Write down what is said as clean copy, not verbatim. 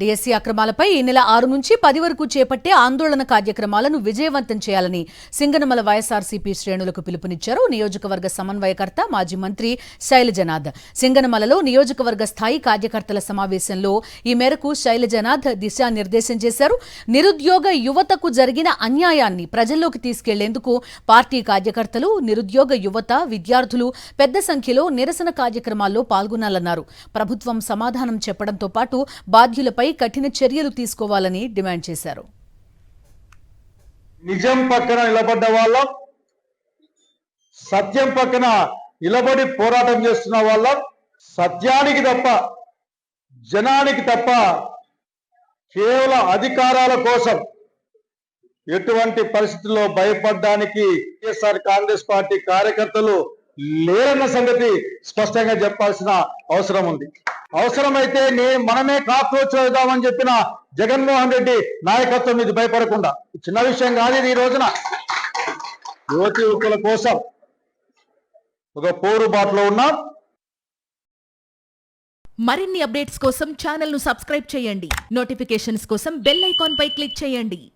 DSC అక్రమాలపై ఈ నెల 6 నుంచి 10 వరకు చేపట్టే ఆందోళన కార్యక్రమాలను విజయవంతం చేయాలని సింగనమల వైఎస్ఆర్సీపీ శ్రేణులకు పిలుపునిచ్చారు నియోజకవర్గ సమన్వయకర్త మాజీ మంత్రి శైలజనాథ్. సింగనమలలో నియోజకవర్గ స్థాయి కార్యకర్తల సమావేశంలో ఈ మేరకు శైలజనాథ్ దిశానిర్దేశం చేశారు. నిరుద్యోగ యువతకు జరిగిన అన్యాయాన్ని ప్రజల్లోకి తీసుకెళ్లేందుకు పార్టీ కార్యకర్తలు, నిరుద్యోగ యువత, విద్యార్థులు పెద్ద సంఖ్యలో నిరసన కార్యక్రమాల్లో పాల్గొనాలన్నారు. ప్రభుత్వం సమాధానం చెప్పడంతో పాటు బాధ్యులపై కఠిన చర్యలు తీసుకోవాలని డిమాండ్ చేశారు. నిజం పక్కన నిలబడ్డ వాళ్ళం, సత్యం పక్కన నిలబడి పోరాటం చేస్తున్న వాళ్ళం, సత్యానికి తప్ప జనానికి తప్ప కేవలం అధికారాల కోసం ఎటువంటి పరిస్థితుల్లో భయపడడానికి వైఎస్ఆర్ కాంగ్రెస్ పార్టీ కార్యకర్తలు లేరన్న సంగతి స్పష్టంగా చెప్పాల్సిన అవసరం ఉంది. అవసరమైతే మనమే కాక్రోచ్ వేద్దామని చెప్పిన జగన్మోహన్ రెడ్డి నాయకత్వం ఇది భయపడకుండా చిన్న విషయం కాదు. ఇది ఈ రోజున యువతి యువకుల కోసం ఒక పోరుబాటులో ఉన్నాం. మరిన్ని అప్డేట్స్ కోసం ఛానల్ ను సబ్స్క్రైబ్ చేయండి. నోటిఫికేషన్స్ కోసం బెల్ ఐకాన్ పై క్లిక్ చేయండి.